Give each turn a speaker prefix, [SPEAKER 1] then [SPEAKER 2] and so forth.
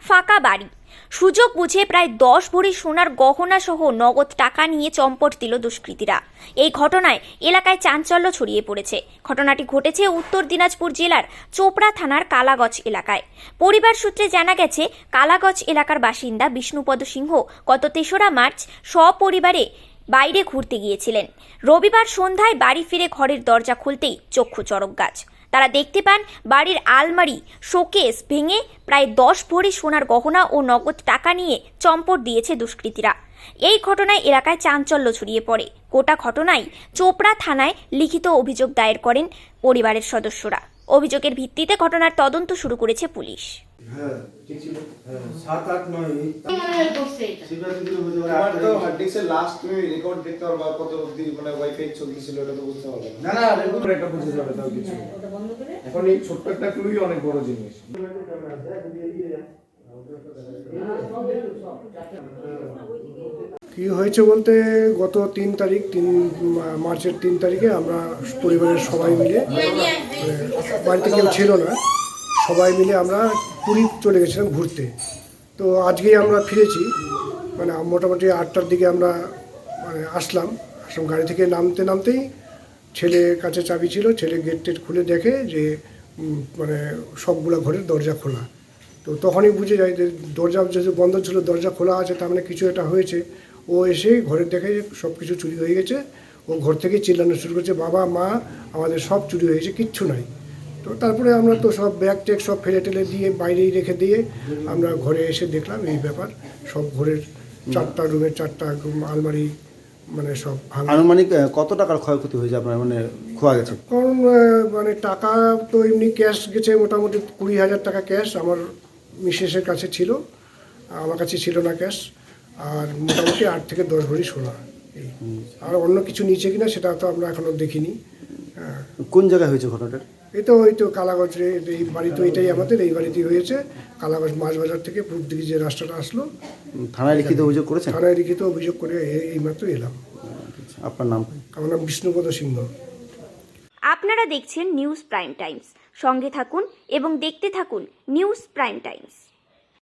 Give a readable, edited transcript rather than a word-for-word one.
[SPEAKER 1] ফাঁকা বাড়ি, সুযোগ বুঝে প্রায় 10 ভরি সোনার গহনা সহ নগদ টাকা নিয়ে চম্পট দিল দুষ্কৃতীরা। এই ঘটনায় এলাকায় চাঞ্চল্য ছড়িয়ে পড়েছে। ঘটনাটি ঘটেছে উত্তর দিনাজপুর জেলার চোপড়া থানার কালাগজ এলাকায়। পরিবার সূত্রে জানা গেছে, কালাগজ এলাকার বাসিন্দা বিষ্ণুপদ সিংহ গত 3রা মার্চ সপরিবারে বাইরে ঘুরতে গিয়েছিলেন। রবিবার সন্ধ্যায় বাড়ি ফিরে ঘরের দরজা খুলতেই চক্ষু চড়ক গাছ। তারা দেখতে পান বাড়ির আলমারি, শোকেস ভেঙে প্রায় 10 ভরি সোনার গহনা ও নগদ টাকা নিয়ে চম্পট দিয়েছে দুষ্কৃতীরা। এই ঘটনায় এলাকায় চাঞ্চল্য ছড়িয়ে পড়ে। গোটা ঘটনায় চোপড়া থানায় লিখিত অভিযোগ দায়ের করেন পরিবারের সদস্যরা। অভিযোগের ভিত্তিতে ঘটনার তদন্ত শুরু করেছে পুলিশ।
[SPEAKER 2] এখন এই ছোট্ট একটা ক্লুই অনেক বড় জিনিস।
[SPEAKER 3] কি হয়েছে বলতে, গত 3 মার্চের 3 তারিখে আমরা পরিবারের সবাই মিলে, বাড়িতে কেউ ছিল না, সবাই মিলে আমরা পুরী চলে গেছিলাম ঘুরতে। তো আজকেই আমরা ফিরেছি, মানে মোটামুটি 8টার দিকে আমরা আসলাম। গাড়ি থেকে নামতেই ছেলের কাছে চাবি ছিল, ছেলে গেট খুলে দেখে যে সবগুলো ঘরের দরজা খোলা। তো তখনই বুঝে যায় যে দরজা যেহেতু বন্ধ ছিল, দরজা খোলা আছে, তার মানে কিছু একটা হয়েছে। ও এসে ঘরে দেখে যে সব কিছু চুরি হয়ে গেছে। ও ঘর থেকে চিল্লানো শুরু করছে, বাবা মা আমাদের সব চুরি হয়ে গেছে, কিচ্ছু নাই। তো তারপরে আমরা তো সব ব্যাগ ট্যাগ সব ফেলে টেলে দিয়ে বাইরেই রেখে দিয়ে আমরা ঘরে এসে দেখলাম এই ব্যাপার। সব ঘরের 4টা রুমের 4টা আলমারি সব ভাঙা।
[SPEAKER 4] আনুমানিক কত টাকার ক্ষয়ক্ষতি হয়েছে আপনার, খোয়া গেছে?
[SPEAKER 3] কারণ টাকা তো এমনি ক্যাশ গেছে, মোটামুটি 20,000 টাকা ক্যাশ আমার মিসেসের কাছে ছিল, আমার কাছে ছিল না ক্যাশ। আর মোটামুটি 8 থেকে 10 ভরি সোনা। আর অন্য কিছু নিচে কিনা সেটা তো আমরা এখনো দেখিনি।
[SPEAKER 4] কোন জায়গায় হয়েছে ঘটনাটা?
[SPEAKER 3] এই তো কালাগঞ্জে, এই বাড়ি তো এটাই আমাদের, এই বাড়িতেই হয়েছে। কালাগঞ্জ মাছবাজার থেকে পূর্ব দিকে যে রাস্তাটা আসলো।
[SPEAKER 4] থানায় লিখিত অভিযোগ করেছেন?
[SPEAKER 3] থানায় লিখিত অভিযোগ করে এইমাত্র এলাম।
[SPEAKER 4] আপনার নাম?
[SPEAKER 3] আমার নাম বিষ্ণুপদ সিংহ।
[SPEAKER 1] আপনারা দেখছেন নিউজ প্রাইম টাইমস। সঙ্গে থাকুন এবং দেখতে থাকুন নিউজ প্রাইম টাইমস।